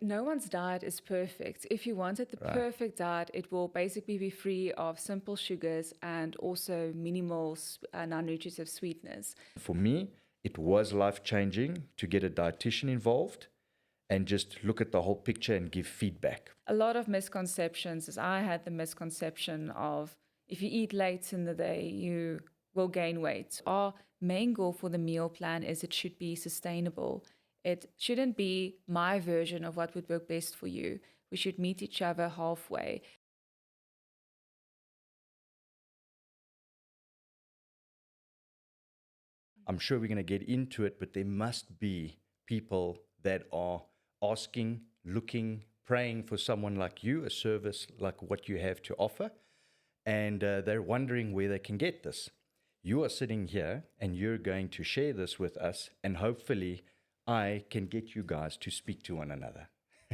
no one's diet is perfect. If you wanted the perfect diet, it will basically be free of simple sugars and also minimal non-nutritive sweeteners. For me, it was life-changing to get a dietitian involved and just look at the whole picture and give feedback. A lot of misconceptions is I had the misconception of if you eat late in the day, you will gain weight. Our main goal for the meal plan is it should be sustainable. It shouldn't be my version of what would work best for you. We should meet each other halfway. I'm sure we're going to get into it, but there must be people that are asking, looking, praying for someone like you, a service like what you have to offer, and they're wondering where they can get this. You are sitting here and you're going to share this with us, and hopefully I can get you guys to speak to one another.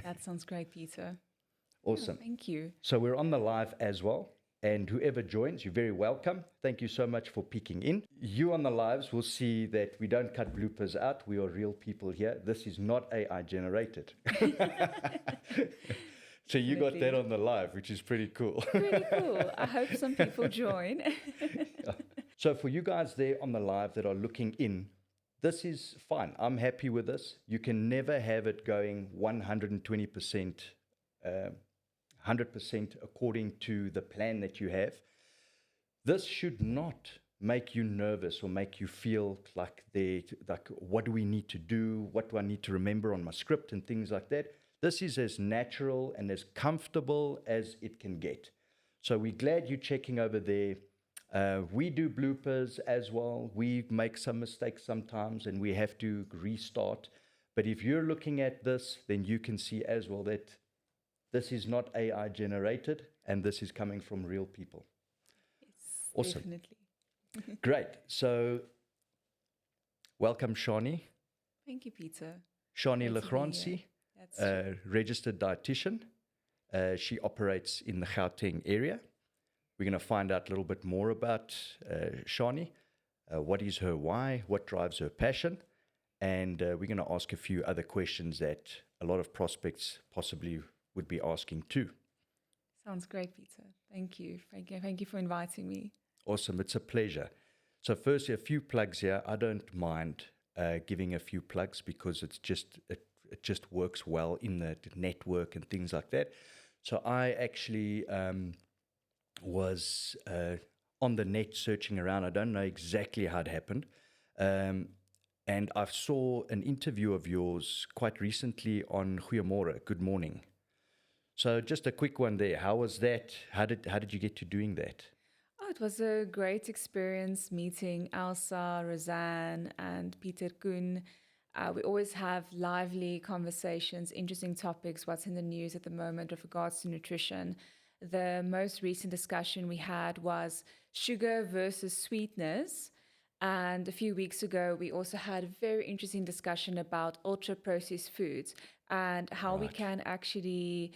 That sounds great, Peter. Awesome. Oh, thank you. So we're on the live as well. And whoever joins, you're very welcome. Thank you so much for peeking in. You on the lives will see that we don't cut bloopers out. We are real people here. This is not AI generated. So you got that on the live, which is pretty cool. Really cool. I hope some people join. So for you guys there on the live that are looking in, this is fine. I'm happy with this. You can never have it going 120%, 100% according to the plan that you have. This should not make you nervous or make you feel like what do we need to do? What do I need to remember on my script and things like that? This is as natural and as comfortable as it can get. So we're glad you're checking over there. We do bloopers as well. We make some mistakes sometimes and we have to restart. But if you're looking at this, then you can see as well that this is not AI generated and this is coming from real people. Yes, awesome. Definitely. Great. So welcome, Shani. Thank you, Peter. Shani Lachransi, registered dietitian. She operates in the Gauteng area. We're going to find out a little bit more about Shani. What is her why? What drives her passion? And we're going to ask a few other questions that a lot of prospects possibly would be asking too. Sounds great, Peter. Thank you. Thank you for inviting me. Awesome. It's a pleasure. So firstly, a few plugs here. I don't mind giving a few plugs because it just works well in the network and things like that. So I actually was on the net searching around. I don't know exactly how it happened. And I saw an interview of yours quite recently on Goeiemorgen, Good Morning. So just a quick one there. How was that? How did you get to doing that? Oh, it was a great experience meeting Elsa, Roseanne, and Peter Koen. We always have lively conversations, interesting topics, what's in the news at the moment with regards to nutrition. The most recent discussion we had was sugar versus sweetness. And a few weeks ago, we also had a very interesting discussion about ultra-processed foods and how we can actually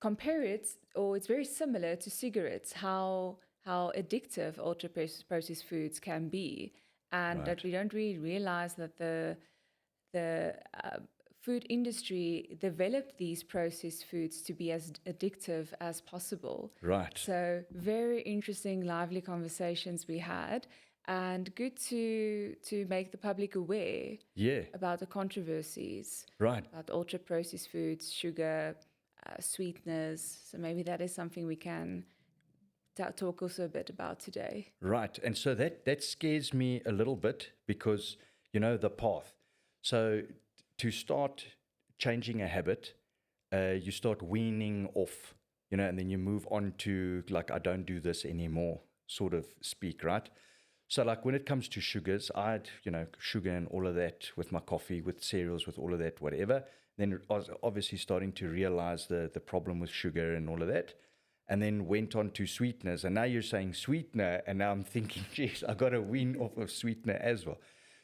compare it, or it's very similar to cigarettes, how addictive ultra-processed foods can be. And that we don't really realize that the food industry developed these processed foods to be as addictive as possible. Right. So very interesting, lively conversations we had, and good to make the public aware about the controversies about ultra-processed foods, sugar, sweeteners. So maybe that is something we can talk also a bit about today. Right. And so that scares me a little bit because, the path. So to start changing a habit, you start weaning off, and then you move on to like, I don't do this anymore, sort of speak, right? So like when it comes to sugars, I had, sugar and all of that with my coffee, with cereals, with all of that, whatever. Then I was obviously starting to realize the problem with sugar and all of that. And then went on to sweeteners. And now you're saying sweetener. And now I'm thinking, geez, I got to wean off of sweetener as well.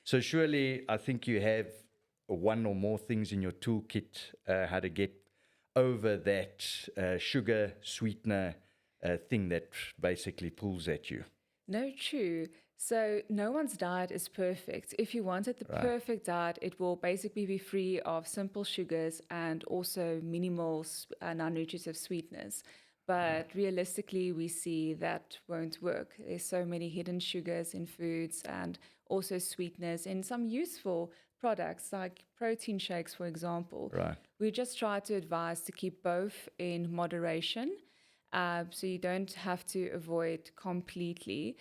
So surely I think you have one or more things in your toolkit how to get over that sugar sweetener thing that basically pulls at you. No, true. So no one's diet is perfect. If you wanted the perfect diet, it will basically be free of simple sugars and also minimal non-nutritive sweeteners. But realistically, we see that won't work. There's so many hidden sugars in foods and also sweeteners in some useful products like protein shakes, for example. Right. We just try to advise to keep both in moderation, so you don't have to avoid completely.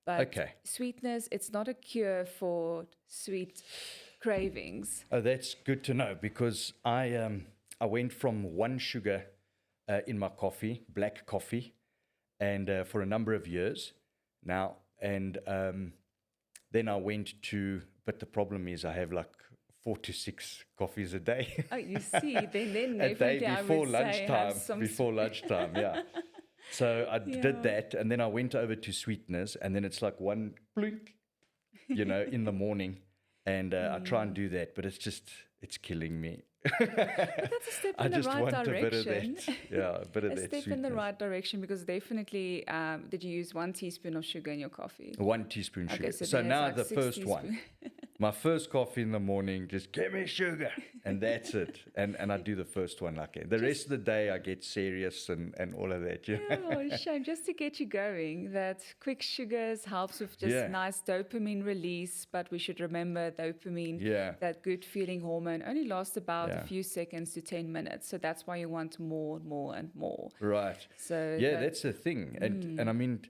But Okay. sweetness, it's not a cure for sweet cravings. Oh, that's good to know, because I went from one sugar in my coffee, black coffee, and for a number of years now, and then I went to. But the problem is, I have like 4 to 6 coffees a day. Oh, you see, then A day definitely I before would say have lunchtime. some. Before lunchtime, yeah. So I Yeah. did that, and then I went over to sweeteners, and then it's like one blink, in the morning, and I try and do that, but it's killing me. But that's a step I in the just right want a bit of direction. that, yeah, a bit of A that step in the sweetness. right direction, because definitely, did you use 1 teaspoon of sugar in your coffee? 1 teaspoon sugar. Okay, So, then it's now like the 6 first one, teaspoon. my first coffee in the morning, just give me sugar, and that's it. And I do the first one like that. The rest of the day, I get serious and all of that. Oh, shame. Just to get you going, that quick sugars helps with just Yeah. nice dopamine release. But we should remember dopamine, Yeah. that good feeling hormone, only lasts about a Yeah. few seconds to 10 minutes. So that's why you want more and more and more. Right. So Yeah, that's the thing. And I mean,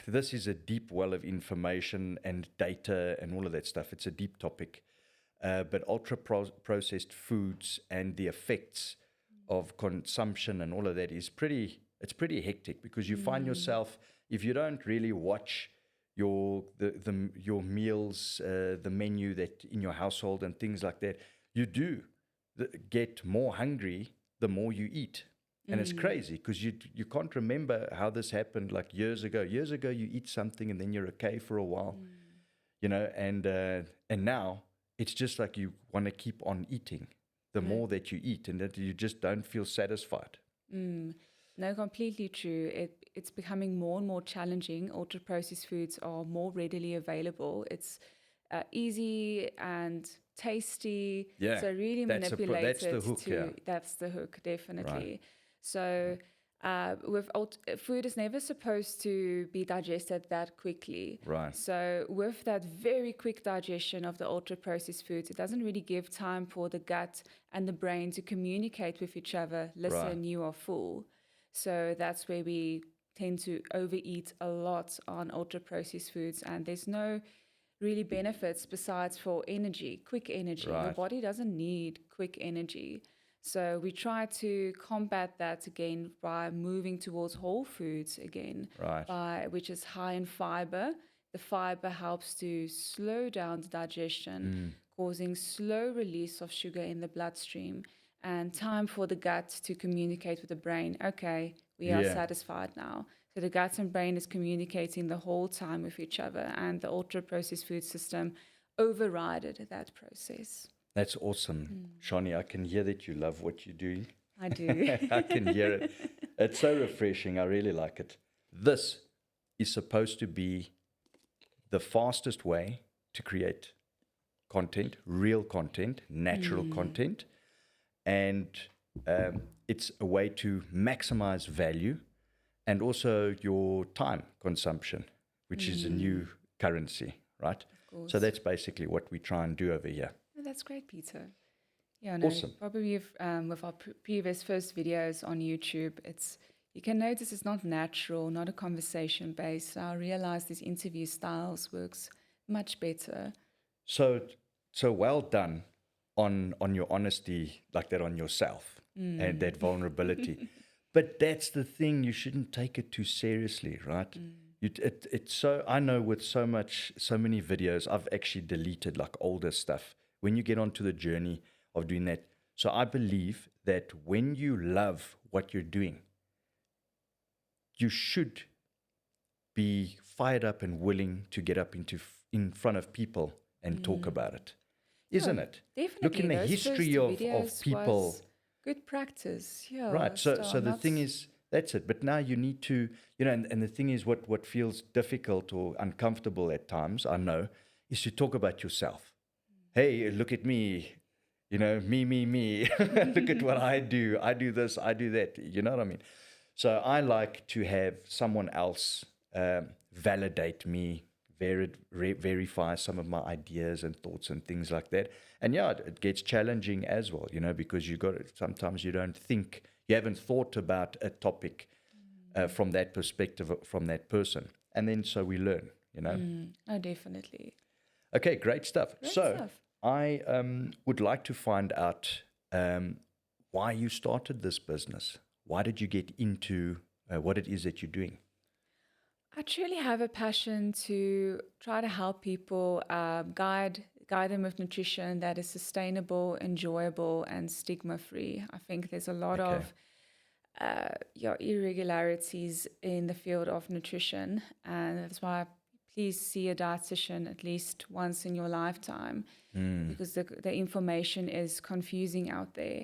this is a deep well of information and data and all of that stuff. It's a deep topic. But processed foods and the effects of consumption and all of that it's pretty hectic, because you find yourself, if you don't really watch your meals, the menu that in your household and things like that, you do get more hungry the more you eat. And it's crazy, because you can't remember how this happened like years ago. Years ago, you eat something and then you're okay for a while, and now it's just like you want to keep on eating the more that you eat, and that you just don't feel satisfied. no, completely true. It's becoming more and more challenging. Ultra processed foods are more readily available. It's easy and tasty. Yeah, So really that's manipulated the hook, to yeah. that's the hook, definitely. So food is never supposed to be digested that quickly. Right. So with that very quick digestion of the ultra processed foods, it doesn't really give time for the gut and the brain to communicate with each other. Listen, you are full. So that's where we tend to overeat a lot on ultra processed foods, and there's no really benefits besides for energy, quick energy. Your Right. body doesn't need quick energy. So we try to combat that again by moving towards whole foods again, Right. which is high in fiber. The fiber helps to slow down the digestion, causing slow release of sugar in the bloodstream, and time for the gut to communicate with the brain. Okay, we are satisfied now. So the gut and brain is communicating the whole time with each other, and the ultra processed food system overrided that process. That's awesome, Shani. I can hear that you love what you're doing. I do. I can hear it. It's so refreshing. I really like it. This is supposed to be the fastest way to create content, real content, natural content. And it's a way to maximize value and also your time consumption, which is a new currency, right? So that's basically what we try and do over here. Oh, that's great, Peter. Yeah, no, Awesome. probably with our previous first videos on YouTube, you can notice it's not natural, not a conversation based. I realize these interview styles works much better. So well done on your honesty like that on yourself and that vulnerability. But that's the thing, you shouldn't take it too seriously, right? It's so, I know with so many videos, I've actually deleted like older stuff when you get onto the journey of doing that. So I believe that when you love what you're doing, you should be fired up and willing to get up in front of people and talk about it, isn't it? Definitely. Look in the Those history first of videos people. was good practice. Yeah. Right. So the not- thing is, That's it. But now you need to, and the thing is, what feels difficult or uncomfortable at times, I know, is to talk about yourself. Hey, look at me, me. Look at what I do. I do this, I do that. You know what I mean? So I like to have someone else validate me, verify some of my ideas and thoughts and things like that. And yeah, it gets challenging as well, because sometimes you don't think, you haven't thought about a topic from that perspective, from that person. And then so we learn. Oh, definitely. Okay, great stuff. Great So stuff. I would like to find out why you started this business. Why did you get into what it is that you're doing? I truly have a passion to try to help people, guide them with nutrition that is sustainable, enjoyable, and stigma-free. I think there's a lot Okay. of irregularities in the field of nutrition, and that's why please see a dietitian at least once in your lifetime, because the information is confusing out there.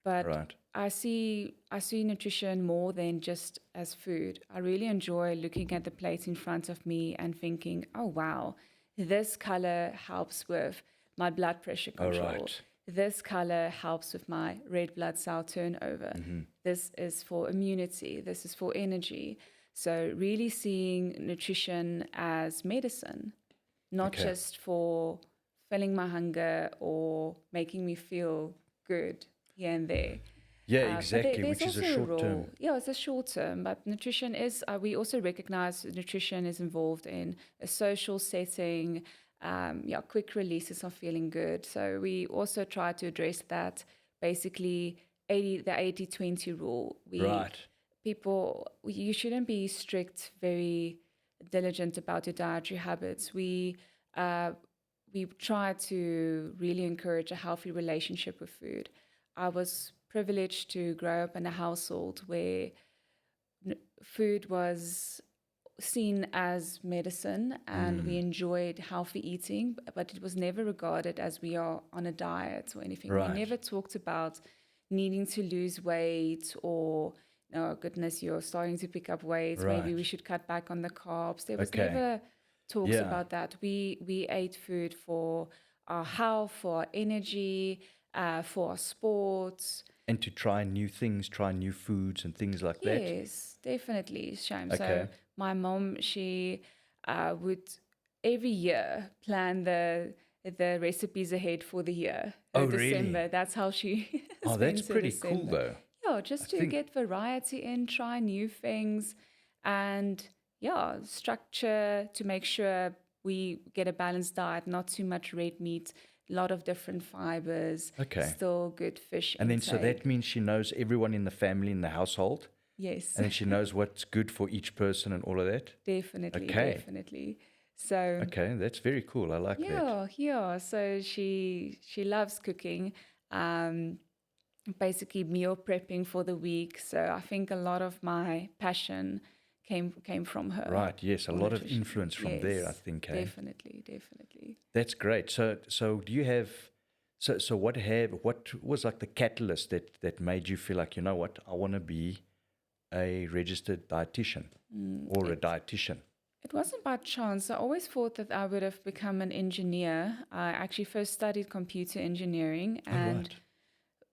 But Right. I see nutrition more than just as food. I really enjoy looking at the plate in front of me and thinking, oh wow, this color helps with my blood pressure All control. right. This color helps with my red blood cell turnover. This is for immunity. This is for energy. So really seeing nutrition as medicine, not Okay. just for filling my hunger or making me feel good here and there. Yeah, But exactly, there's which is a also short role. term. Yeah, it's a short term, but nutrition is, we also recognize nutrition is involved in a social setting, quick releases of feeling good. So we also try to address that, basically the 80-20 rule. Right. You shouldn't be strict, very diligent about your dietary habits. We try to really encourage a healthy relationship with food. I was privileged to grow up in a household where food was seen as medicine and we enjoyed healthy eating, but it was never regarded as we are on a diet or anything. We Right. never talked about needing to lose weight or, oh goodness, you're starting to pick up weight. Maybe Right. we should cut back on the carbs. There was Okay. never talks Yeah. about that. We ate food for our health, for our energy, for our sports. And to try new things, try new foods and things like that. Yes, definitely, Shame. Okay. So my mom, she would every year plan the recipes ahead for the year. Oh, December. really? That's how she Oh, that's spends her pretty cool, December. though. Yeah, just to think- get variety in, try new things, and structure to make sure we get a balanced diet, not too much red meat, a lot of different fibers, Okay. still good fish And then so intake. that means she knows everyone in the family, in the household, Yes, and then she knows what's good for each person and all of that. definitely, Okay. definitely. So Okay, that's very cool. I like that. yeah. So she loves cooking, basically meal prepping for the week. So I think a lot of my passion came from her. Right, yes, a for lot of nutrition. influence from there, I Yes, think. Eh? Definitely. That's great. So do you have what was like the catalyst that made you feel like, you know what, I want to be a registered dietitian or a dietitian? It wasn't by chance. I always thought that I would have become an engineer. I actually first studied computer engineering, and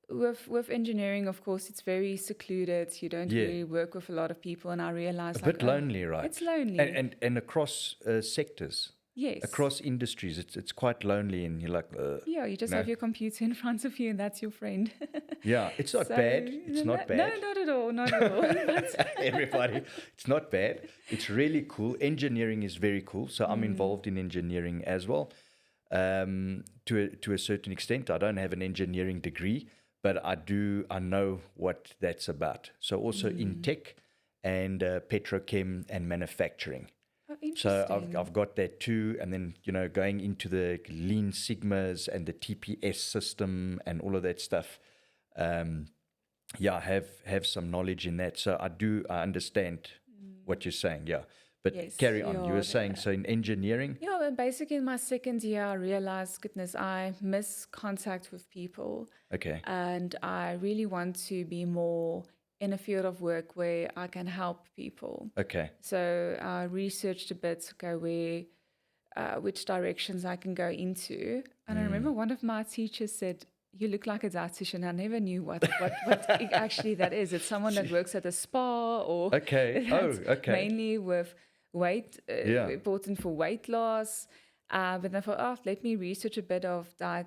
with engineering, of course, it's very secluded. You don't Yeah. really work with a lot of people, and I realized A bit lonely, right? it's lonely. And across sectors, Yes. across industries, it's quite lonely, and you're like, Yeah, you just no. have your computer in front of you, and that's your friend. Yeah, it's not So, bad. It's not bad. No, not at all. Not at all. But Everybody, it's not bad. It's really cool. Engineering is very cool. So I'm involved in engineering as well, to a certain extent. I don't have an engineering degree, but I know what that's about. So also in tech and petrochem and manufacturing. oh, So interesting. I've got that too, and then going into the Lean Sigmas and the TPS system and all of that stuff. I have some knowledge in that, so I understand what you're saying. Yeah, but Yes, carry on. You were yeah, saying so in engineering. Yeah, and basically in my second year, I realized, goodness, I miss contact with people. Okay. And I really want to be more in a field of work where I can help people. Okay. So I researched a bit, which directions I can go into. And I remember one of my teachers said, "You look like a dietitian." I never knew what actually that is. It's someone that works at a spa, or Okay. Oh, that's okay. mainly with weight, Yeah. important for weight loss. But then I thought, oh, let me research a bit of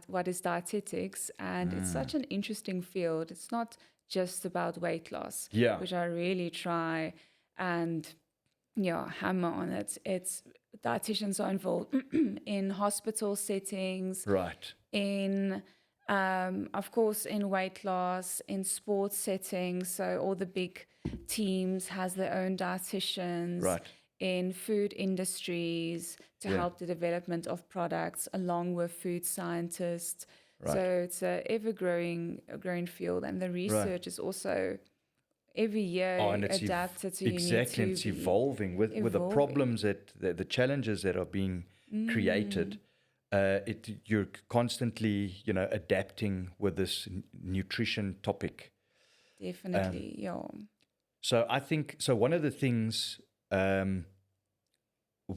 what is dietetics. And it's such an interesting field. It's not just about weight loss, Yeah. which I really try and hammer on it. It's dietitians are involved in hospital settings, Right. in of course in weight loss, in sports settings. So all the big teams has their own dietitians. Right. In food industries to Yeah. help the development of products, along with food scientists. Right. So it's a growing field, and the Right. research is also every year Oh, and it's adapted. So you need exactly, to it's be evolving with the problems the challenges that are being created. You're constantly, adapting with this nutrition topic. definitely, yeah. So I think so. One of the things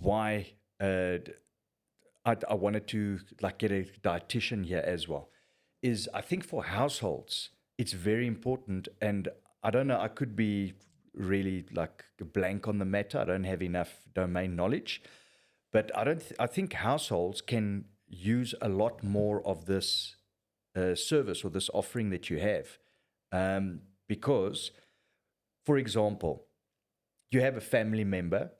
why I wanted to like get a dietitian here as well is I think for households it's very important, and I don't know, I could be really like blank on the matter. I don't have enough domain knowledge, but I think households can use a lot more of this service or this offering that you have, because, for example, you have a family member.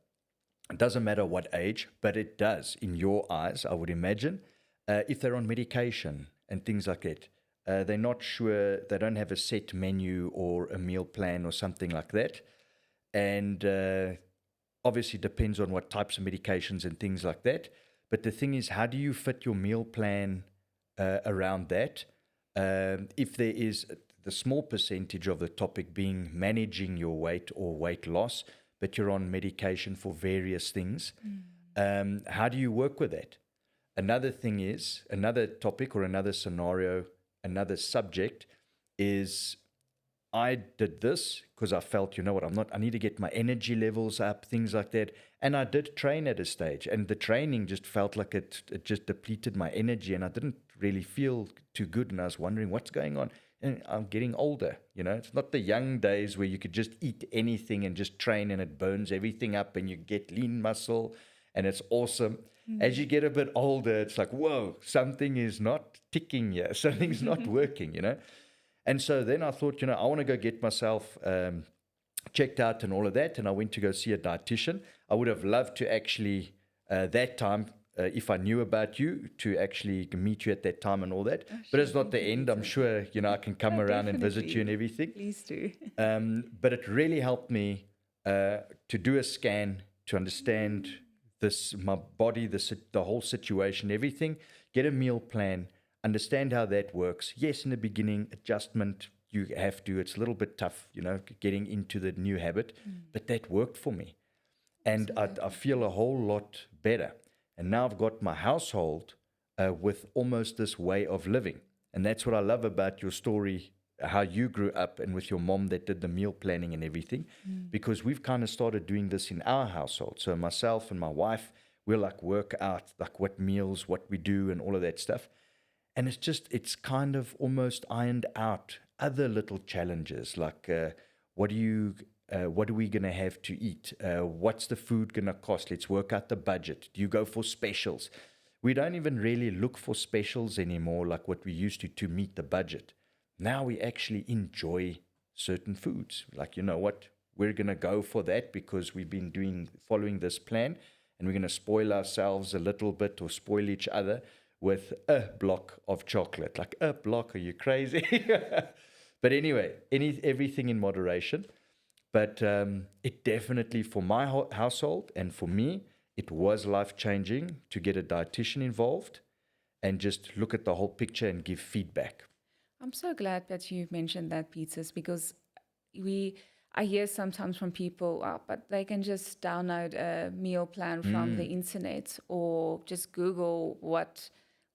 It doesn't matter what age, but it does in your eyes, I would imagine, if they're on medication and things like that. They're not sure, they don't have a set menu or a meal plan or something like that. And obviously depends on what types of medications and things like that. But the thing is, how do you fit your meal plan around that? If there is the small percentage of the topic being managing your weight or weight loss, but you're on medication for various things, how do you work with that? Another thing is, another topic or another scenario, another subject is, I did this because I felt, you know what, I need to get my energy levels up, things like that. And I did train at a stage, and the training just felt like it just depleted my energy, and I didn't really feel too good. And I was wondering what's going on. And I'm getting older, it's not the young days where you could just eat anything and just train and it burns everything up and you get lean muscle and it's awesome. As you get a bit older, it's like, whoa, something is not ticking here. Something's not working. And so then I thought, I want to go get myself checked out and all of that. And I went to go see a dietitian. I would have loved to actually, that time, if I knew about you, to actually meet you at that time and all that. Oh, but it's sure. not the end. I'm sure, I can come No, around and visit you and definitely. everything. Please do. But it really helped me to do a scan, to understand my body, the whole situation, everything, get a meal plan, understand how that works. Yes, in the beginning, adjustment, you have to, it's a little bit tough, getting into the new habit, but that worked for me. And I feel a whole lot better. And now I've got my household with almost this way of living. And that's what I love about your story, how you grew up and with your mom that did the meal planning and everything, because we've kind of started doing this in our household. So myself and my wife, we'll like work out like what meals, what we do and all of that stuff. And it's kind of almost ironed out other little challenges like what are we going to have to eat? What's the food going to cost? Let's work out the budget. Do you go for specials? We don't even really look for specials anymore like what we used to meet the budget. Now we actually enjoy certain foods. Like, you know what? We're going to go for that because we've been following this plan, and we're going to spoil ourselves a little bit or spoil each other with a block of chocolate. Like, a block? Are you crazy? But anyway, everything in moderation. But it definitely, for my household and for me, it was life-changing to get a dietitian involved and just look at the whole picture and give feedback. I'm so glad that you mentioned that, Peters, because I hear sometimes from people, but they can just download a meal plan from the internet or just Google what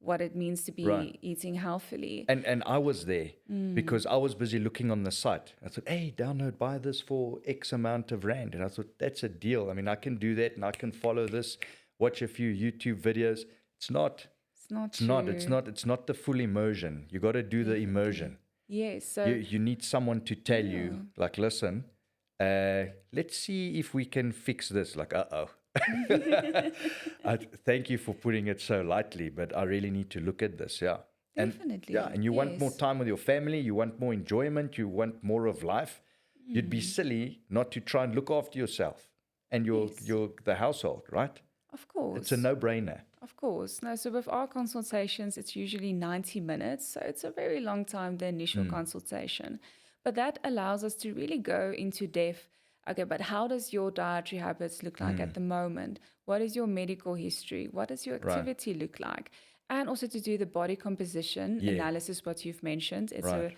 what it means to be Right. eating healthily. And I was there because I was busy looking on the site. I thought, hey, download, buy this for X amount of rand. And I thought, that's a deal. I mean, I can do that and I can follow this, watch a few YouTube videos. It's not. It's not It's true. not. It's not the full immersion. You got to do the immersion. Yes. So You need someone to tell you, like, listen, let's see if we can fix this. Like, uh-oh. Thank you for putting it so lightly, but I really need to look at this. Yeah. And definitely. yeah, and you want more Yes. time with your family, you want more enjoyment, you want more of life. You'd be silly not to try and look after yourself and the household, right? Of course. It's a no-brainer. Of course. No, so with our consultations, it's usually 90 minutes. So it's a very long time, the initial consultation. But that allows us to really go into depth. Okay, but how does your dietary habits look like at the moment? What is your medical history? What does your activity look like? And also to do the body composition analysis, what you've mentioned. It's a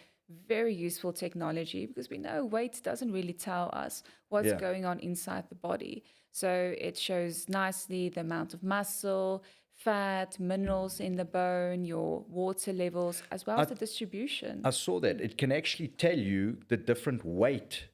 very useful technology because we know weight doesn't really tell us what's going on inside the body. So it shows nicely the amount of muscle, fat, minerals in the bone, your water levels, as well as the distribution. I saw that. It can actually tell you the different weight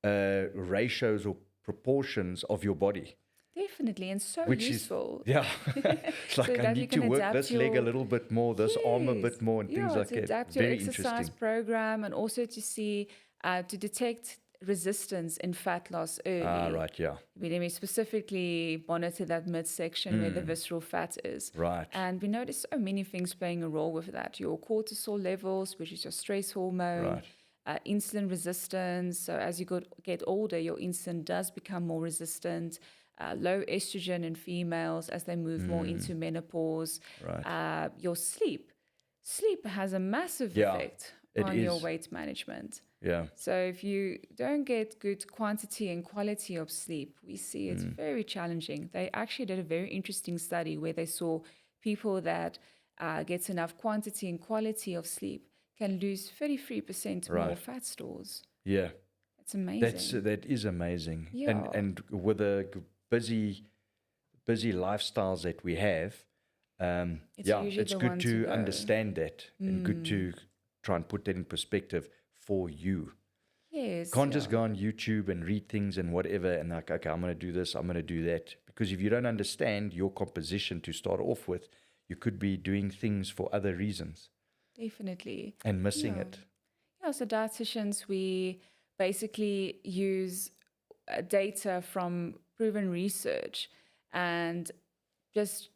ratios or proportions of your body. Definitely, and so Which useful. is, it's like So I that you need to can work adapt this leg a your- little bit more, this arm a bit Yes. more, and things like to that. adapt your Very exercise interesting. program and also to see, to detect resistance in fat loss early. Right, yeah. We specifically monitor that midsection where the visceral fat is. Right. And we notice so many things playing a role with that. Your cortisol levels, which is your stress hormone, insulin resistance. So as you get older, your insulin does become more resistant. Low estrogen in females as they move more into menopause. Your sleep. Sleep has a massive effect on your weight management. Yeah. So if you don't get good quantity and quality of sleep, we see it's very challenging. They actually did a very interesting study where they saw people that gets enough quantity and quality of sleep can lose 33% more fat stores. Yeah. It's amazing. That is amazing. Yeah. And with the busy lifestyles that we have, usually it's the good one to go. understand that and good to try and put that in perspective for you. Yes. Can't just go on YouTube and read things and whatever and like, okay, I'm going to do this, I'm going to do that. Because if you don't understand your composition to start off with, you could be doing things for other reasons. Definitely. And missing it. Yeah, so dietitians, we basically use data from proven research and just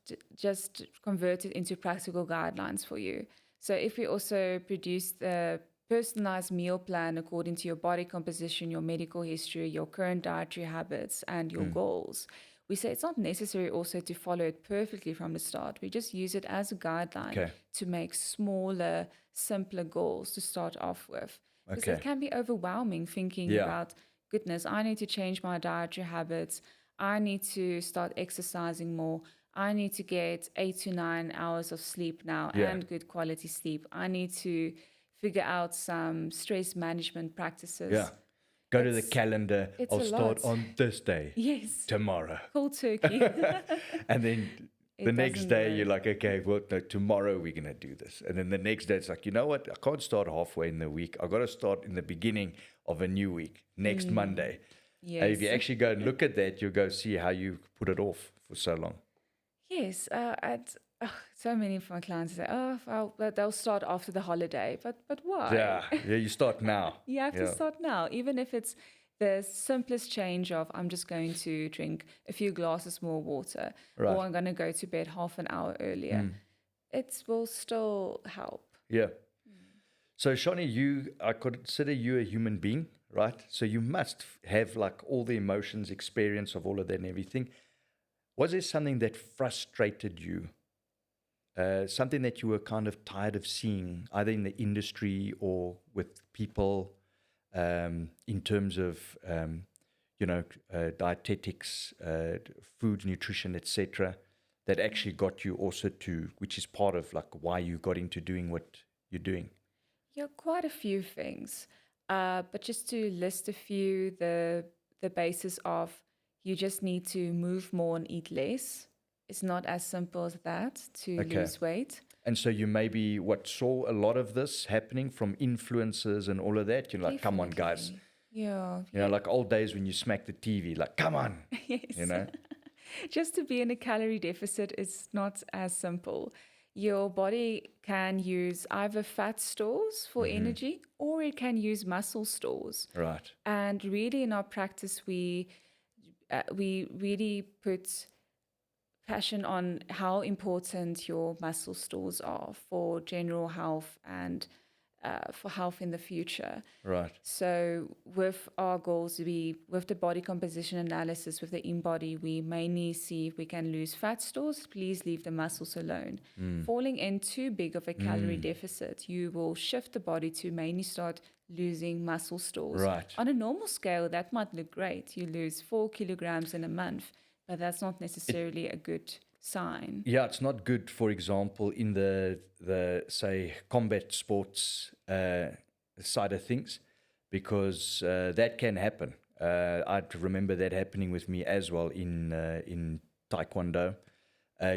convert it into practical guidelines for you. So if we also produce the personalized meal plan according to your body composition, your medical history, your current dietary habits, and your goals, we say it's not necessary also to follow it perfectly from the start. We just use it as a guideline to make smaller, simpler goals to start off with. Because it can be overwhelming thinking about, goodness, I need to change my dietary habits. I need to start exercising more. I need to get 8 to 9 hours of sleep now and good quality sleep. I need to figure out some stress management practices. Yeah. Go to the calendar. I'll start on this day. Yes. Tomorrow. Cold turkey. And then the next day you're like, okay, well, no, tomorrow we're going to do this. And then the next day it's like, you know what? I can't start halfway in the week. I've got to start in the beginning of a new week, next Monday. Yes. If you actually go and look at that, you'll go see how you put it off for so long. Yes. So many of my clients say, but they'll start after the holiday. But why? Yeah, you start now. You have to start now, even if it's the simplest change of I'm just going to drink a few glasses more water or I'm going to go to bed half an hour earlier. It will still help. Yeah. So, Shani, I consider you a human being, right? So you must have like all the emotions, experience of all of that and everything. Was there something that frustrated you? Something that you were kind of tired of seeing, either in the industry or with people, in terms of, dietetics, food, nutrition, etc., that actually got you also to, which is part of like why you got into doing what you're doing? Yeah, quite a few things. But just to list a few, the basis of you just need to move more and eat less. It's not as simple as that to lose weight. And so you maybe saw a lot of this happening from influencers and all of that. You're like, come on, guys. Definitely. Yeah. You know, like old days when you smack the TV, like, come on, you Yes. know? Just to be in a calorie deficit is not as simple. Your body can use either fat stores for energy or it can use muscle stores. Right. And really, in our practice, we really put passion on how important your muscle stores are for general health and for health in the future. Right. So with our goals, with the body composition analysis, with the in-body, we mainly see if we can lose fat stores. Please leave the muscles alone. Falling in too big of a calorie deficit, you will shift the body to mainly start losing muscle stores. Right. On a normal scale, that might look great. You lose 4 kilograms in a month, but that's not necessarily a good sign. Yeah, it's not good, for example, in the say, combat sports side of things, because that can happen. I remember that happening with me as well in Taekwondo.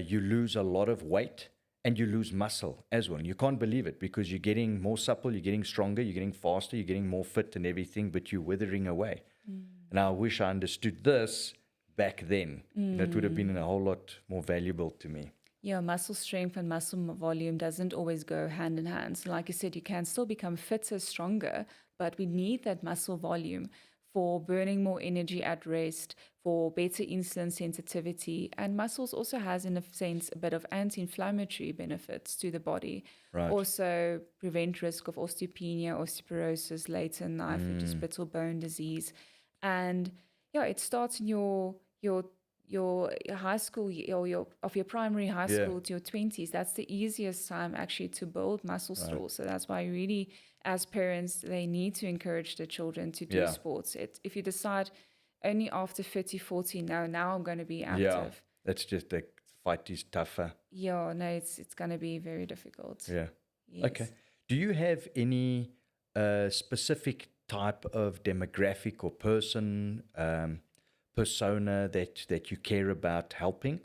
You lose a lot of weight and you lose muscle as well. And you can't believe it because you're getting more supple, you're getting stronger, you're getting faster, you're getting more fit and everything, but you're withering away. And I wish I understood this back then. You know, it would have been a whole lot more valuable to me. Yeah, muscle strength and muscle volume doesn't always go hand in hand. So like you said, you can still become fitter, stronger, but we need that muscle volume for burning more energy at rest, for better insulin sensitivity. And muscles also has, in a sense, a bit of anti-inflammatory benefits to the body. Right. Also prevent risk of osteopenia, osteoporosis later in life, which is brittle bone disease. And yeah, it starts in your high school of your primary high Yeah. school to your 20s. That's the easiest time actually to build muscle stores. So that's why really, as parents, they need to encourage the children to do Yeah. sports. If you decide only after 30, 40, now I'm going to be Yeah, active. that's just the fight is tougher. Yeah, no, it's going to be very difficult. Yeah. Yes. Okay. Do you have any specific type of demographic or persona that you care about helping?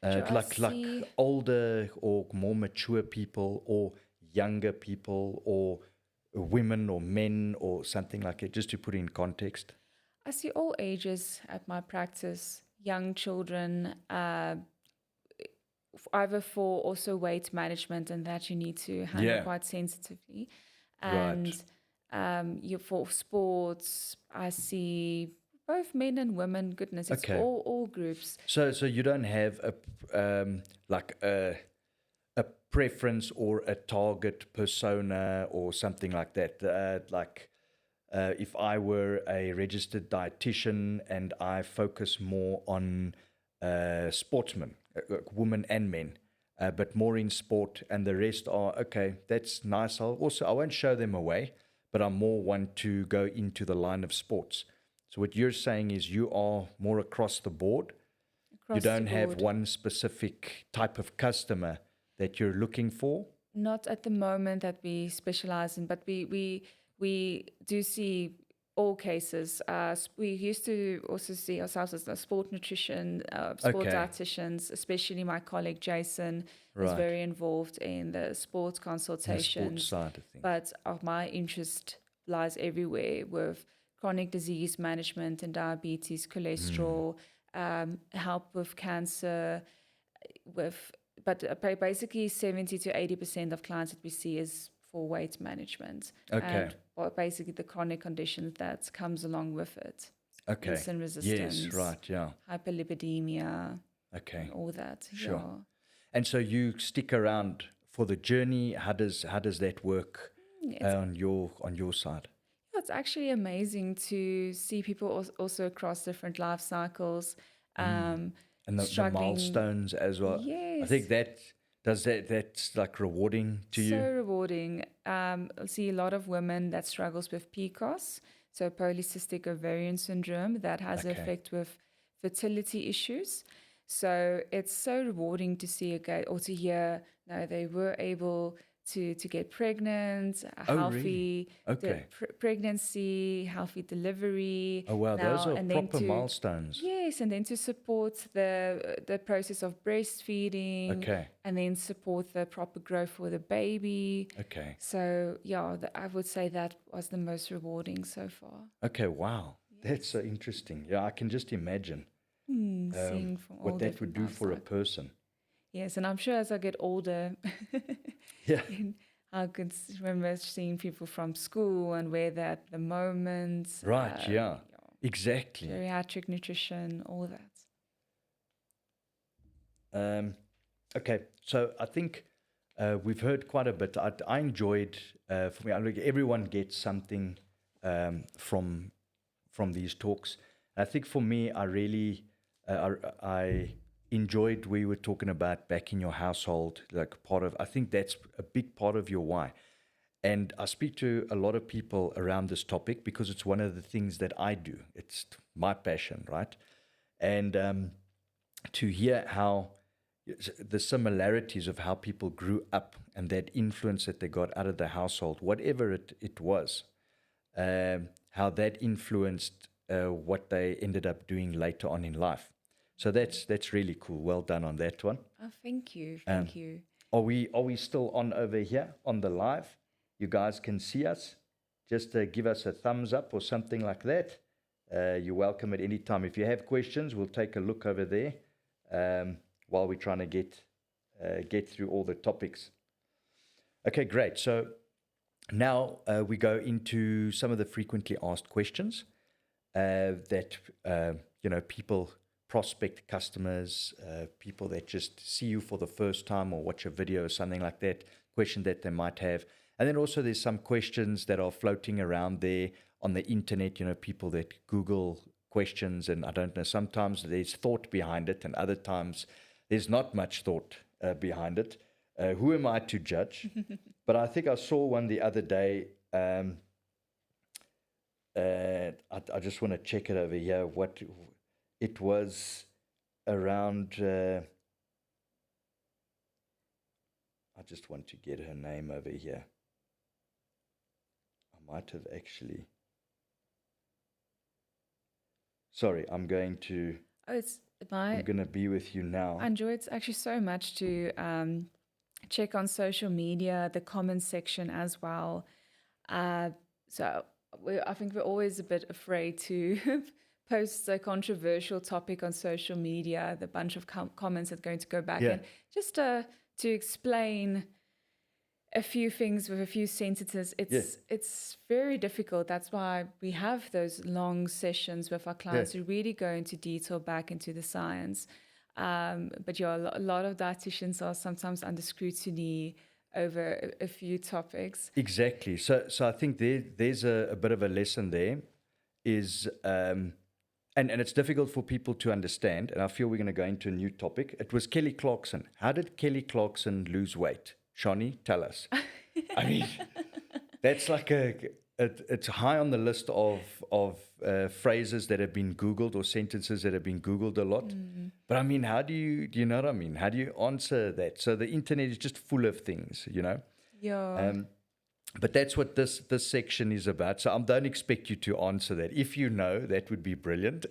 Sure, I Like see. older or more mature people or younger people or women or men or something like it, just to put in context. I see all ages at my practice, young children, either for also weight management and that you need to handle Yeah. quite sensitively. Right. And for sports, I see both men and women. Goodness, it's Okay. all groups. So you don't have like a preference or a target persona or something like that. If I were a registered dietitian and I focus more on sportsmen, women and men, but more in sport, and the rest are okay. That's nice. I won't show them away, but I more want to go into the line of sports. So what you're saying is you are more across the board. You Across the don't have board. one specific type of customer that you're looking for. Not at the moment that we specialize in, but we do see all cases. We used to also see ourselves as a sport nutrition, sport Okay. dietitians, especially my colleague Jason is Right. very involved in the sports In the sports consultations. side of things. But my interest lies everywhere with chronic disease management and diabetes, cholesterol, help with cancer, basically 70 to 80% of clients that we see is for weight management. Okay. And basically the chronic conditions that comes along with it. Okay. Insulin resistance. Yes, right, yeah. Hyperlipidemia, Okay. and all that. Sure. Yeah. And so you stick around for the journey. How does that work on your side? It's actually amazing to see people also across different life cycles. And the Struggling. milestones as well. I Yes. think that's like rewarding to So you. rewarding. I see a lot of women that struggles with PCOS, so polycystic ovarian syndrome, that has an Okay. effect with fertility issues. So it's so rewarding to see or to hear, no, they were able to get pregnant, a Oh, really? healthy Okay. pregnancy, healthy delivery. Oh, wow. Those Now are and then proper to milestones. yes, and then to support the process of breastfeeding, Okay. and then support the proper growth for the baby. Okay. So yeah, I would say that was the most rewarding so far. Okay. Wow. That's so interesting. Yeah, I can just imagine Seeing from all what that would different do life for a cycles. person. Yes, and I'm sure as I get older, Yeah. I could remember seeing people from school and where they're at the moment, Right. Yeah. Exactly. geriatric nutrition, all that. Um, okay. So I think we've heard quite a bit. I enjoyed, for me, look, everyone gets something from these talks. I think for me, I really, I enjoyed we were talking about back in your household, like part of, I think that's a big part of your why. And I speak to a lot of people around this topic because it's one of the things that I do. It's my passion, right? And to hear how the similarities of how people grew up and that influence that they got out of the household, whatever it was, how that influenced what they ended up doing later on in life. So that's really cool. Well done on that one. Oh, thank you, Um, thank you. are we still on over here on the live? You guys can see us. Just give us a thumbs up or something like that. You're welcome at any time. If you have questions, we'll take a look over there while we're trying to get through all the topics. Okay, great. So now we go into some of the frequently asked questions that people, prospect customers, people that just see you for the first time or watch a video or something like that, question that they might have. And then also there's some questions that are floating around there on the internet, people that Google questions, and I don't know, sometimes there's thought behind it and other times there's not much thought behind it. Who am I to judge? But I think I saw one the other day. I just want to check it over here. What it was around. I just want to get her name over here. I might have actually. Sorry, I'm going to. Oh, it's I'm going to be with you now. I enjoy it actually so much to check on social media, the comments section as well. So I think we're always a bit afraid to post a controversial topic on social media, the bunch of comments that are going to go back. Yeah. And just to explain a few things with a few sentences, it's very difficult. That's why we have those long sessions with our clients to really go into detail back into the science. But yeah, a lot of dietitians are sometimes under scrutiny over a few topics. Exactly. So I think there's a bit of a lesson there is, and it's difficult for people to understand. And I feel we're going to go into a new topic. It was Kelly Clarkson. How did Kelly Clarkson lose weight? Shani, tell us. I mean, that's like it's high on the list of phrases that have been Googled or sentences that have been Googled a lot. But I mean, how do you know what I mean? How do you answer that? So the internet is just full of things, Yeah. But that's what this section is about. So I don't expect you to answer that. If you know, that would be brilliant.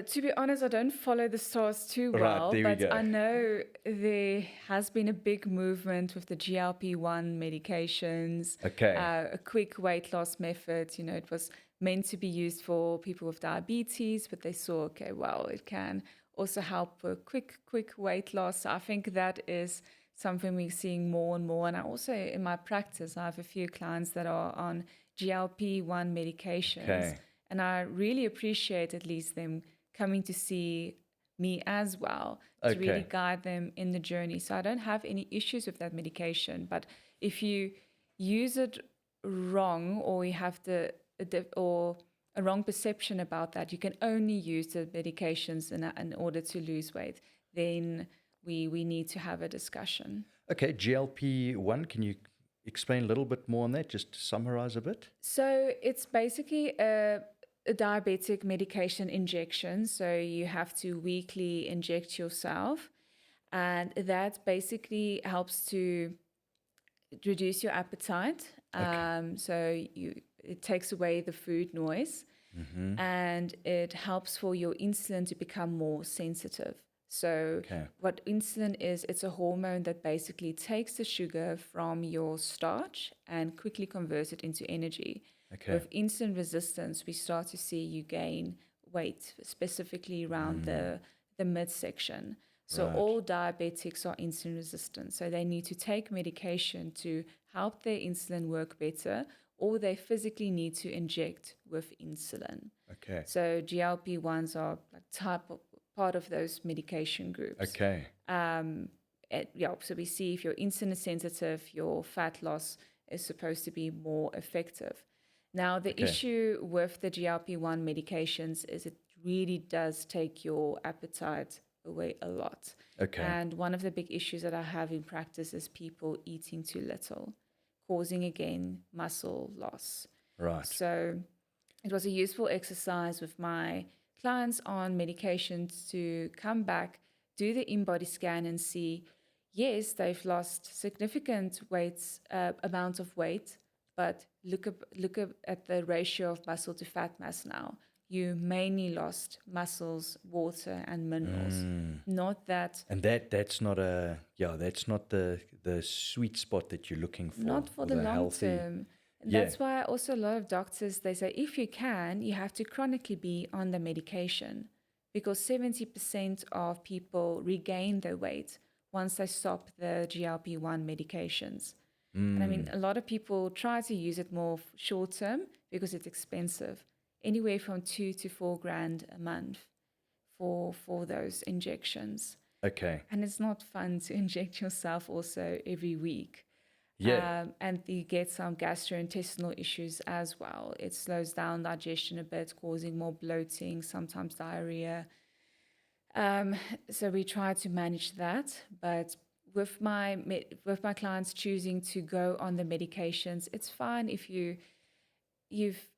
To be honest, I don't follow the stars too Right, well, there we but go. I know there has been a big movement with the GLP-1 medications, Okay. a quick weight loss method. It was meant to be used for people with diabetes, but they saw, okay, well, it can also help with quick weight loss. So I think that is something we're seeing more and more. And I also, in my practice, I have a few clients that are on GLP-1 medications. Okay. And I really appreciate at least them coming to see me as well to really Okay. guide them in the journey. So I don't have any issues with that medication. But if you use it wrong, or you have or a wrong perception about that, you can only use the medications in order to lose weight, then we need to have a discussion. Okay, GLP-1, can you explain a little bit more on that, just to summarize a bit? So it's basically a diabetic medication injection. So you have to weekly inject yourself. And that basically helps to reduce your appetite. So it takes away the food noise, and it helps for your insulin to become more sensitive. So Okay. what insulin is, it's a hormone that basically takes the sugar from your starch and quickly converts it into energy. Okay. With insulin resistance, we start to see you gain weight, specifically around the midsection. So Right. all diabetics are insulin resistant. So they need to take medication to help their insulin work better, or they physically need to inject with insulin. Okay. So GLP-1s are like part of those medication groups. Okay. So we see if you're insulin sensitive, your fat loss is supposed to be more effective. Now, the Okay. issue with the GLP-1 medications is it really does take your appetite away a lot. Okay. And one of the big issues that I have in practice is people eating too little, causing again muscle loss. Right. So it was a useful exercise with my clients on medications to come back, do the in-body scan and see, yes, they've lost significant amount of weight, but look at the ratio of muscle to fat mass now. You mainly lost muscles, water, and minerals. Not that, And that's not that's not the sweet spot that you're looking for. not for or the long healthy. term. And Yeah. that's why also a lot of doctors, they say, if you can, you have to chronically be on the medication, because 70% of people regain their weight once they stop the GLP-1 medications. And I mean, a lot of people try to use it more short term because it's expensive, anywhere from 2 to 4 grand a month for those injections. Okay. And it's not fun to inject yourself also every week. Yeah. And you get some gastrointestinal issues as well. It slows down digestion a bit, causing more bloating, sometimes diarrhea. So we try to manage that. But with my clients choosing to go on the medications, it's fine if you've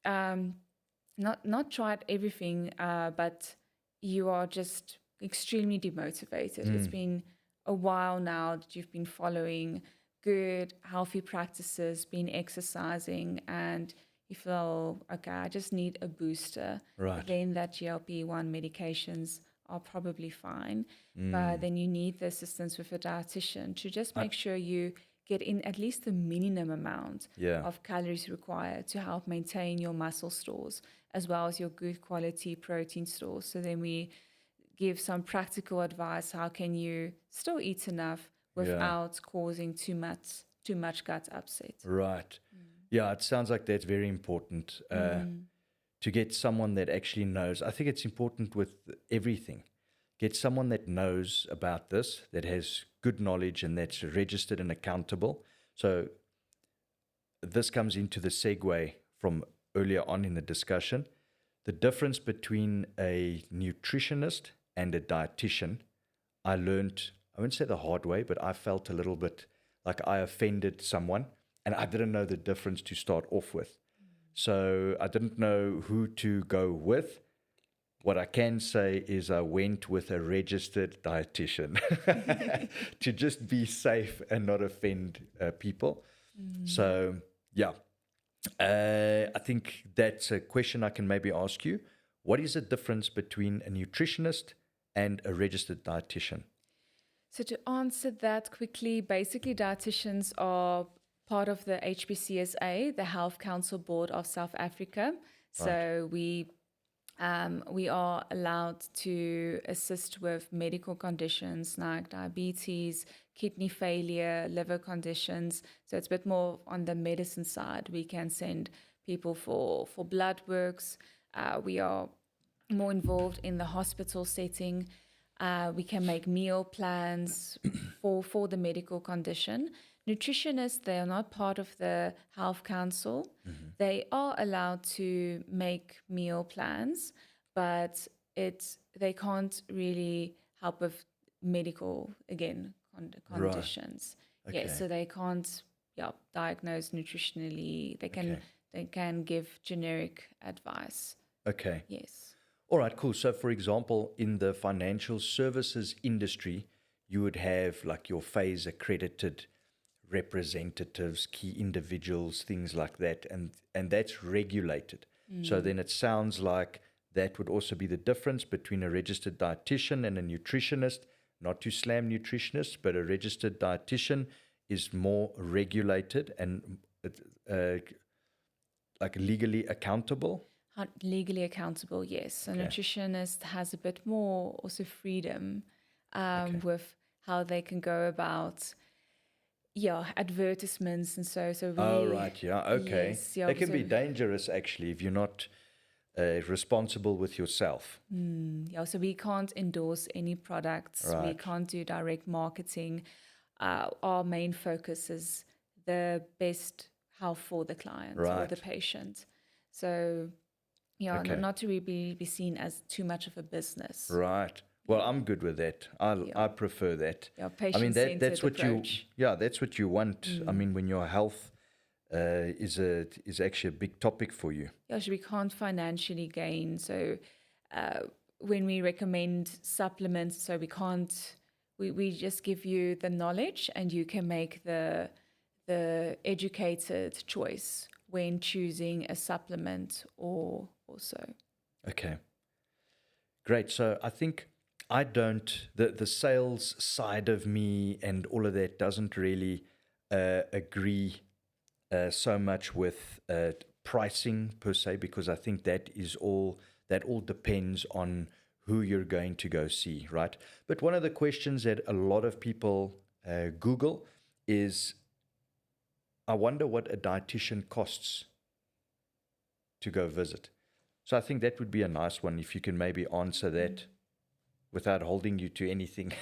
not tried everything, but you are just extremely demotivated. It's been a while now that you've been following good, healthy practices, been exercising, and you feel, okay, I just need a booster. Right. Then that GLP-1 medications are probably fine. But then you need the assistance with a dietitian to just make sure you get in at least the minimum amount Yeah. of calories required to help maintain your muscle stores, as well as your good quality protein stores. So then we give some practical advice. How can you still eat enough without causing too much gut upset? Right. Yeah, it sounds like that's very important to get someone that actually knows. I think it's important with everything. Get someone that knows about this, that has good knowledge and that's registered and accountable. So this comes into the segue from earlier on in the discussion. The difference between a nutritionist and a dietitian, I learned, I wouldn't say the hard way, but I felt a little bit like I offended someone and I didn't know the difference to start off with. So I didn't know who to go with. What I can say is I went with a registered dietitian to just be safe and not offend people. So, yeah. I think that's a question I can maybe ask you. What is the difference between a nutritionist and a registered dietitian? So to answer that quickly, basically dietitians are part of the HPCSA, the Health Council Board of South Africa. So we are allowed to assist with medical conditions like diabetes, kidney failure, liver conditions. So it's a bit more on the medicine side. We can send people for blood works. We are more involved in the hospital setting. We can make meal plans for the medical condition. Nutritionists, they are not part of the Health Council. They are allowed to make meal plans, but they can't really help with medical, again, conditions. Okay. Yeah, so they can't diagnose nutritionally. They can give generic advice. Okay. Yes. All right, cool. So, for example, in the financial services industry, you would have like your phase accredited representatives, key individuals, things like that, and that's regulated. So then it sounds like that would also be the difference between a registered dietitian and a nutritionist. Not to slam nutritionists, but a registered dietitian is more regulated and uh, like legally accountable. Legally accountable, yes. A Okay. nutritionist has a bit more also freedom Okay. with how they can go about, advertisements and so Oh, we, right. Yeah. Okay. yes, yeah, They can be so dangerous actually if you're not responsible with yourself. so we can't endorse any products, we Right. can't do direct marketing. Our main focus is the best health for the client or the Right. patient. So yeah, Okay. not to really be seen as too much of a business. Right. Well, I'm good with that. I Yeah, prefer that. yeah, I mean that's patient-centered what you approach. that's what you want. I mean when your health is actually a big topic for you. Yeah, so we can't financially gain. So uh, when we recommend supplements, so we can't, we just give you the knowledge and you can make the educated choice when choosing a supplement or so. Okay. Great. So I think I don't the sales side of me and all of that doesn't really agree so much with pricing per se, because I think that all depends on who you're going to go see, right? But one of the questions that a lot of people Google is, I wonder what a dietitian costs to go visit. So I think that would be a nice one if you can maybe answer that without holding you to anything.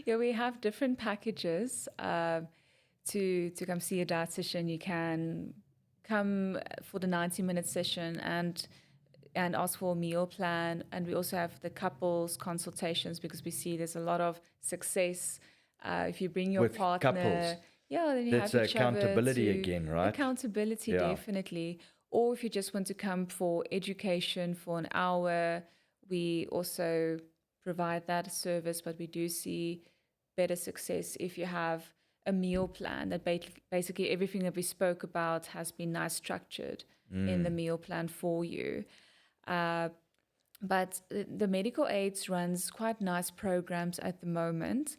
Yeah, we have different packages to come see a dietitian. You can come for the 90-minute session and ask for a meal plan. And we also have the couples consultations because we see there's a lot of success. If you bring your With partner, couples, yeah, then you that's have each other accountability to again, right? accountability, Yeah. definitely. Or if you just want to come for education for an hour, we also provide that service, but we do see better success if you have a meal plan that basically everything that we spoke about has been nice structured in the meal plan for you. Uh, but the medical aids runs quite nice programs at the moment.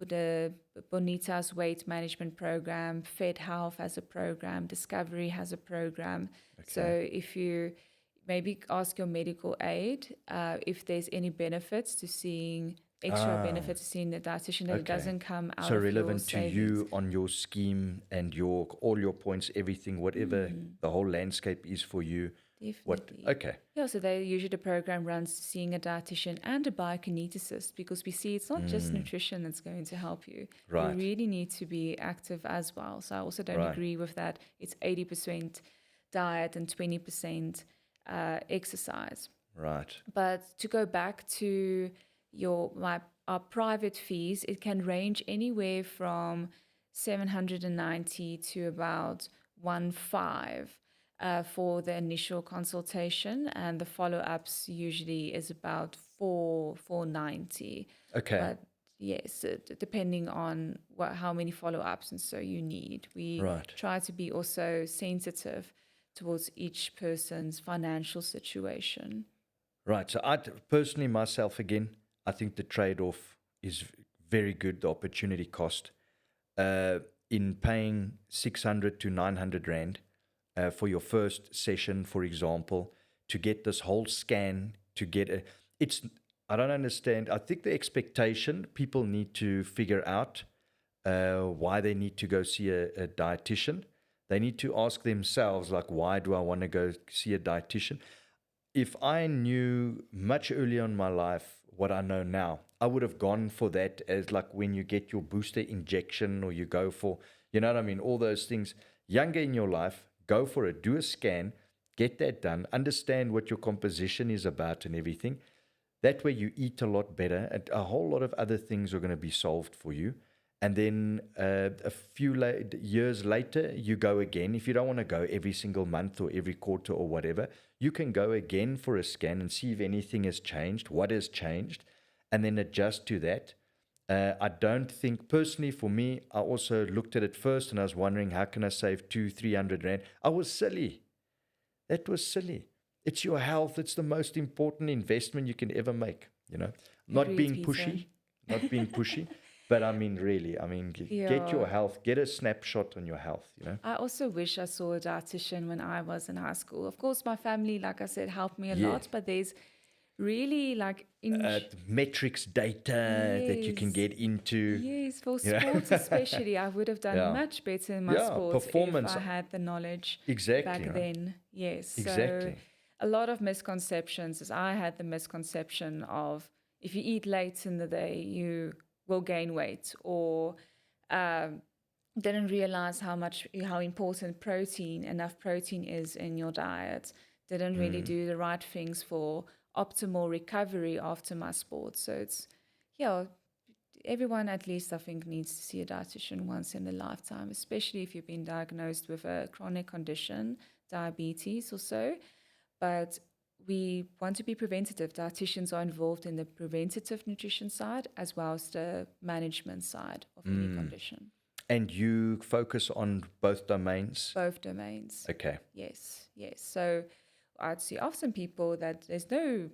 With the Bonita's weight management program, Fed Health has a program, Discovery has a program. So Okay. if you maybe ask your medical aid if there's any benefits to seeing extra Ah, benefits to seeing the dietitian that it okay. doesn't come out So of your relevant to savings. you on your scheme and your all your points, everything, whatever the whole landscape is for you. What? Definitely. Okay. Yeah, so they usually the program runs seeing a dietitian and a biokineticist because we see it's not just nutrition that's going to help you. You Right. really need to be active as well. So I also don't Right. agree with that. It's 80% diet and 20% exercise. Right. But to go back to our private fees, it can range anywhere from 790 to about 1.5 for the initial consultation, and the follow-ups usually is about 490. Okay. But yes, depending on how many follow-ups and so you need, we Right. try to be also sensitive towards each person's financial situation. Right. So personally myself again, I think the trade-off is very good. The opportunity cost in paying 600 to 900 rand for your first session, for example, to get this whole scan, to get a, it's, I don't understand. I think the expectation people need to figure out why they need to go see a dietitian. They need to ask themselves, like, why do I want to go see a dietitian? If I knew much earlier in my life what I know now, I would have gone for that as like when you get your booster injection or you go for, you know what I mean, all those things. Younger in your life, go for it, do a scan, get that done, understand what your composition is about and everything. That way you eat a lot better and a whole lot of other things are going to be solved for you. And then a few years later, you go again. If you don't want to go every single month or every quarter or whatever, you can go again for a scan and see if anything has changed, what has changed, and then adjust to that. I don't think, personally, for me, I also looked at it first and I was wondering, how can I save 200-300 rand? I was silly. That was silly. It's your health. It's the most important investment you can ever make. Not Agreed, being Peter. pushy, not being pushy, but I mean, really, I mean, get your Yeah. health, get a snapshot on your health. I also wish I saw a dietitian when I was in high school. Of course, my family, like I said, helped me a Yeah. lot, but there's really like in Metrics data that you can yes, get into, yes, for you know. sports especially, I would have done Yeah. much better in my Yeah. sports if Performance. I had the knowledge Exactly. back Right. then. Yes, so Exactly. a lot of misconceptions is I had the misconception of if you eat late in the day, you will gain weight, or um, didn't realize how important enough protein is in your diet. Didn't really do the right things for optimal recovery after my sport. So it's yeah, everyone at least I think needs to see a dietitian once in a lifetime, especially if you've been diagnosed with a chronic condition, diabetes or so. But we want to be preventative. Dietitians are involved in the preventative nutrition side as well as the management side of any condition. And you focus on both domains. Both domains. Okay. Yes, yes. So I'd see often people that there's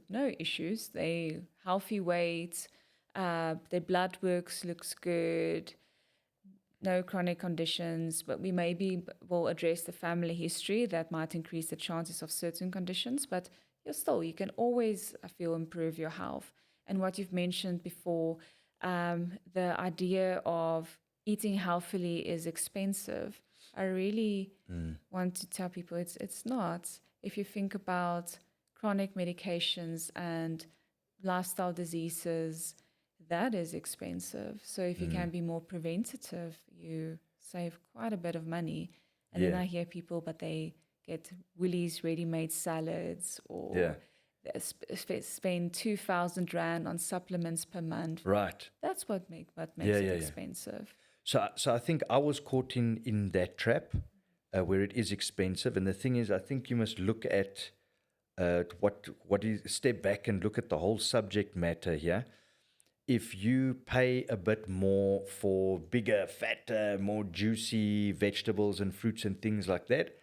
no issues. They healthy weight, their blood works looks good, no chronic conditions, but we maybe will address the family history that might increase the chances of certain conditions. But you can always, I feel, improve your health. And what you've mentioned before, the idea of eating healthily is expensive. I really want to tell people it's not. If you think about chronic medications and lifestyle diseases, that is expensive. So if you can be more preventative, you save quite a bit of money. And then Yeah. I hear people, but they get Willie's ready-made salads Yeah. or they spend 2,000 rand on supplements per month. Right. That's what makes Yeah. it Yeah. Yeah. expensive. So I think I was caught in that trap where it is expensive. And the thing is, I think you must look at what is step back and look at the whole subject matter here. If you pay a bit more for bigger, fatter, more juicy vegetables and fruits and things like that,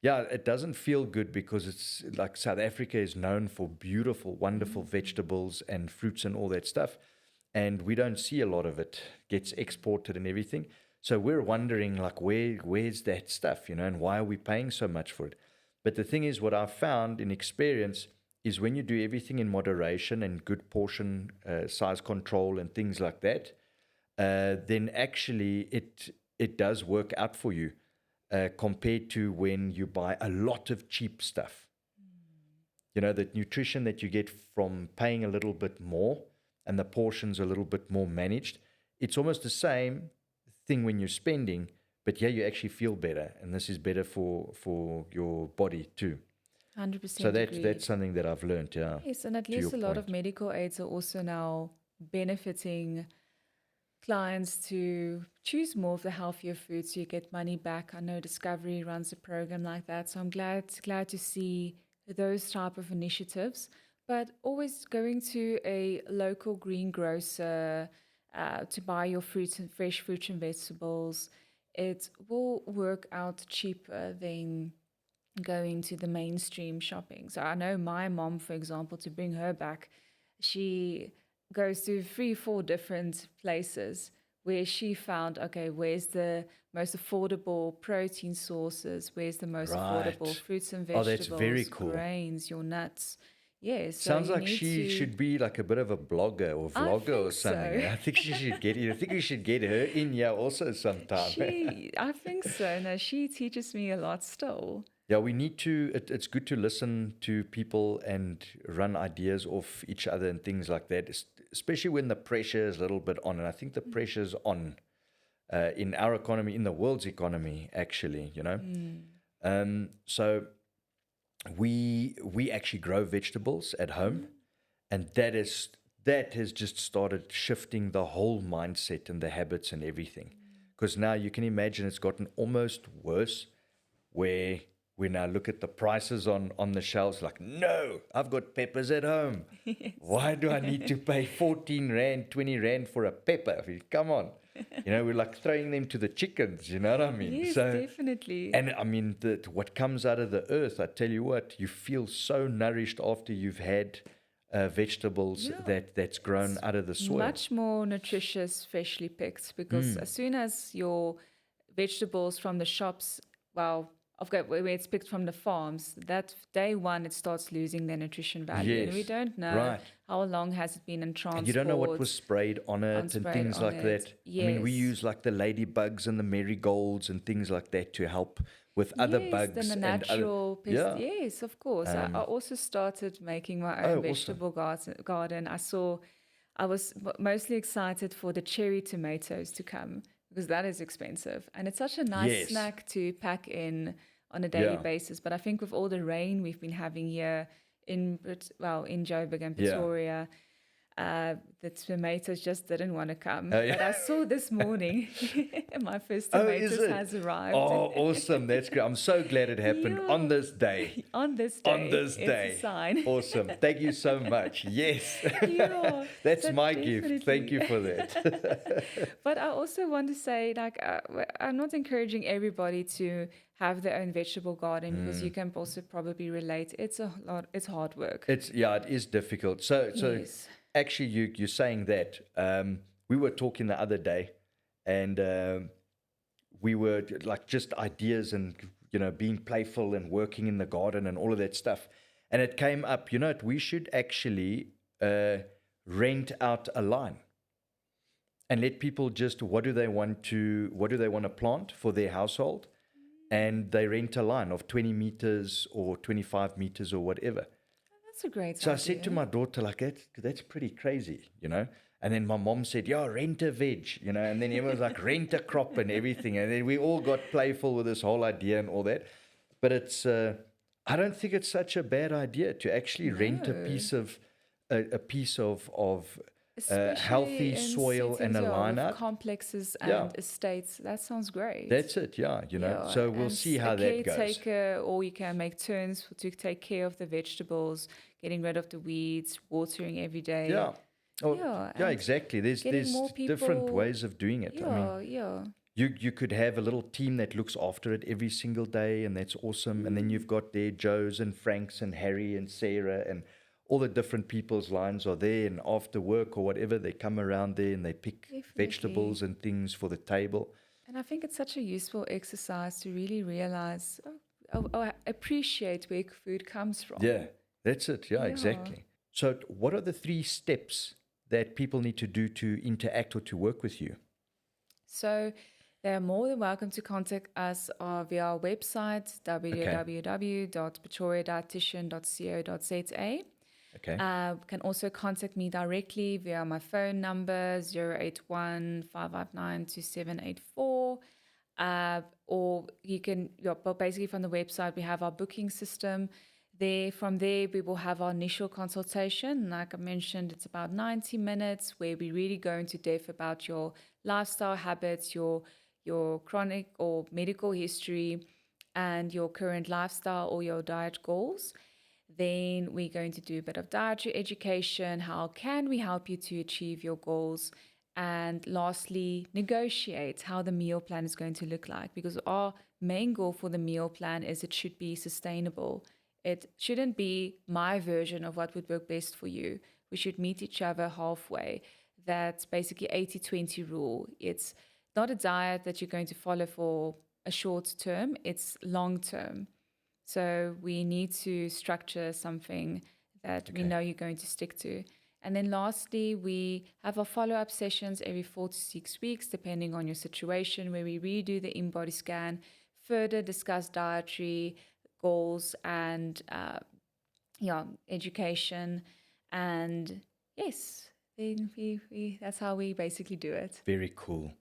yeah, it doesn't feel good because it's like South Africa is known for beautiful, wonderful vegetables and fruits and all that stuff. And we don't see a lot of it gets exported and everything. So we're wondering like where's that stuff, and why are we paying so much for it? But the thing is, what I've found in experience is when you do everything in moderation and good portion size control and things like that, then actually it does work out for you compared to when you buy a lot of cheap stuff. The nutrition that you get from paying a little bit more and the portions a little bit more managed, it's almost the same thing when you're spending, but yeah, you actually feel better, and this is better for your body too. So 100% that's agreed. something that I've learned. Yeah. Yes, and at To your least a lot of point. medical aids are also now benefiting clients to choose more of the healthier foods so you get money back. I know Discovery runs a program like that, so I'm glad to see those type of initiatives. But always going to a local green grocer to buy your fruits and fresh fruits and vegetables, it will work out cheaper than going to the mainstream shopping. So I know my mom, for example, to bring her back, she goes to 3, 4 different places where she found, okay, where's the most affordable protein sources? Where's the most affordable Right. fruits and Oh, that's vegetables, very cool. grains, your nuts? Yeah, so Sounds you like need she to. should be like a bit of a blogger or I vlogger or think something. so. I think she should get I think we should get her in here also sometime. I think so. No, she teaches me a lot still. Yeah, we need to. It's good to listen to people and run ideas off each other and things like that, especially when the pressure is a little bit on. And I think the pressure's on in our economy, in the world's economy, actually. So we actually grow vegetables at home, and that has just started shifting the whole mindset and the habits and everything. Because now you can imagine it's gotten almost worse, where when I look at the prices on the shelves, like, no, I've got peppers at home. Yes. Why do I need to pay 14 Rand, 20 Rand for a pepper? I mean, come on. We're like throwing them to the chickens, you know what I mean? Yes, So, definitely. and I mean, what comes out of the earth, I tell you what, you feel so nourished after you've had vegetables Yeah. that's grown It's out of the soil. much more nutritious freshly picked because as soon as your vegetables from the shops, well, where it's picked from the farms, that day one it starts losing their nutrition value, and we Yes, don't know right. how long has it been in And you don't know what was transport, sprayed on it and unsprayed things on like it. that. I mean, we Yes. use like the ladybugs and the marigolds and things like that to help with other Yes, then bugs the and other. natural pest. Yeah. Yes, of course. I also started making my Oh, own awesome. vegetable garden. I was mostly excited for the cherry tomatoes to come because that is expensive. And it's such a nice Yes. snack to pack in on a daily Yeah. basis. But I think with all the rain we've been having here in Joburg and Yeah. Pretoria, the tomatoes just didn't want to come. Oh, yeah. But I saw this morning my first Oh, is tomatoes it? has arrived. Oh, awesome. That's great. I'm so glad it happened on Yeah. this day. On this On day, this it's a day. sign. Awesome. Thank you so much. Yes. Yeah, That's so my gift. Thank you definitely. for that. But I also want to say, like, I'm not encouraging everybody to have their own vegetable garden because you can also probably relate. It's a lot. It's hard work. It is difficult. So Yes. actually, you're saying that. We were talking the other day, and we were like just ideas and being playful and working in the garden and all of that stuff. And it came up. We should actually rent out a line and let people just what do they want to plant for their household, and they rent a line of 20 meters or 25 meters or whatever. That's a great So I said to idea. my daughter, like, that's pretty crazy. And then my mom said, yeah, rent a veg. And then everyone's like, rent a crop and everything. And then we all got playful with this whole idea and all that. But I don't think it's such a bad idea to actually rent a No. piece of Especially healthy in soil and settings, a yeah, line with out. complexes Yeah, and estates. That sounds great. that's it. Yeah, Yeah, So we'll and see a how that goes. caretaker, or you can make turns to take care of the vegetables, getting rid of the weeds, watering every day. Yeah. Oh, Yeah, yeah, and exactly. There's getting more different people. ways of doing it. I mean, Yeah. you could have a little team that looks after it every single day, and that's awesome. And then you've got their Joes and Franks and Harry and Sarah and all the different people's lines are there. And after work or whatever, they come around there and they pick Definitely. vegetables and things for the table. And I think it's such a useful exercise to really realize, appreciate where food comes from. Yeah, that's it. Yeah, Yeah. exactly. So, what are the 3 steps that people need to do to interact or to work with you? So they're more than welcome to contact us via our website, www.pretoriadietitian.co.za. Okay. Can also contact me directly via my phone number 081-559-2784. Or you can, but basically from the website, we have our booking system. From there, we will have our initial consultation. Like I mentioned, it's about 90 minutes where we really go into depth about your lifestyle habits, your chronic or medical history, and your current lifestyle or your diet goals. Then we're going to do a bit of dietary education. How can we help you to achieve your goals? And lastly, negotiate how the meal plan is going to look like, because our main goal for the meal plan is it should be sustainable. It shouldn't be my version of what would work best for you. We should meet each other halfway. That's basically 80-20 rule. It's not a diet that you're going to follow for a short term, it's long term. So we need to structure something that we know you're going to stick to. And then lastly, we have our follow-up sessions every 4 to 6 weeks, depending on your situation, where we redo the in-body scan, further discuss dietary goals and education. And yes, then that's how we basically do it. Very cool.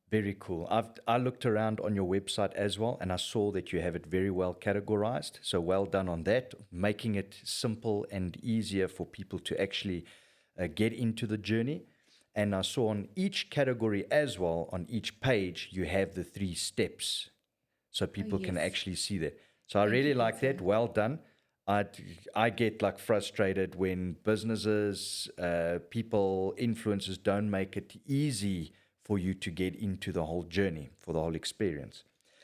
Very cool. I looked around on your website as well, and I saw that you have it very well categorized. So well done on that, making it simple and easier for people to actually get into the journey. And I saw on each category as well, on each page, you have the 3 steps, so people can yes. actually see that. So I Thank you, really like that. Peter. Well done. I, I get like frustrated when businesses, people, influencers don't make it easy for you to get into the whole journey, for the whole experience.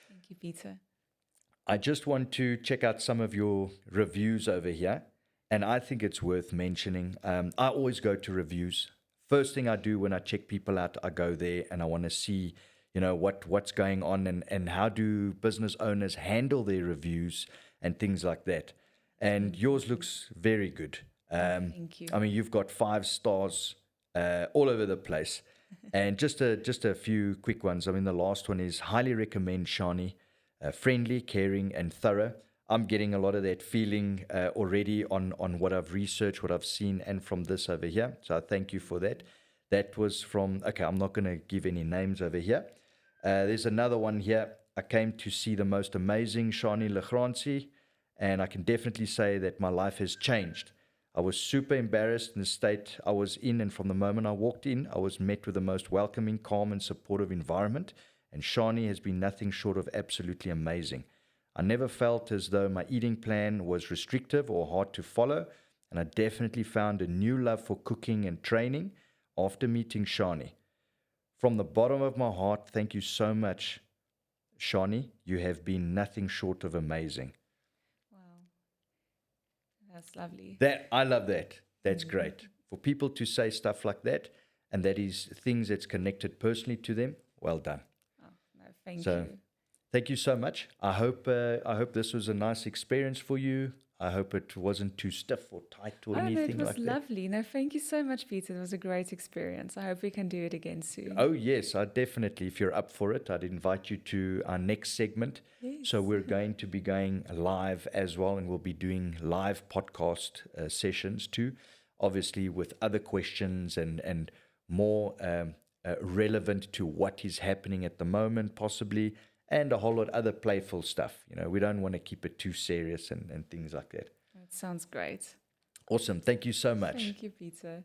Thank you, Peter. I just want to check out some of your reviews over here. And I think it's worth mentioning. I always go to reviews. First thing I do when I check people out, I go there and I want to see, what's going on and how do business owners handle their reviews and things like that. And yours looks very good. Thank you. I mean, you've got 5 stars all over the place. And just a few quick ones. I mean, the last one is highly recommend Shani, friendly, caring, and thorough. I'm getting a lot of that feeling already on what I've researched, what I've seen, and from this over here. So I thank you for that. That was from, okay, I'm not going to give any names over here. There's another one here. I came to see the most amazing Shani Lagranci, and I can definitely say that my life has changed. I was super embarrassed in the state I was in, and from the moment I walked in, I was met with the most welcoming, calm, and supportive environment. And Shani has been nothing short of absolutely amazing. I never felt as though my eating plan was restrictive or hard to follow, and I definitely found a new love for cooking and training after meeting Shani. From the bottom of my heart, thank you so much, Shani. You have been nothing short of amazing. Wow, that's lovely. That I love that. That's great. For people to say stuff like that, and that is things that's connected personally to them, well done. Oh, no, thank So you. thank you so much. I hope this was a nice experience for you. I hope it wasn't too stiff or tight or Oh, no, it anything was like that. lovely. No, thank you so much, Peter. It was a great experience. I hope we can do it again soon. Oh yes, I definitely. If you're up for it, I'd invite you to our next segment. Yes. So we're going to be going live as well, and we'll be doing live podcast sessions too, obviously with other questions and more relevant to what is happening at the moment, possibly, and a whole lot other playful stuff. We don't want to keep it too serious and things like that. It sounds great. Awesome. Thank you so much. Thank you, Peter.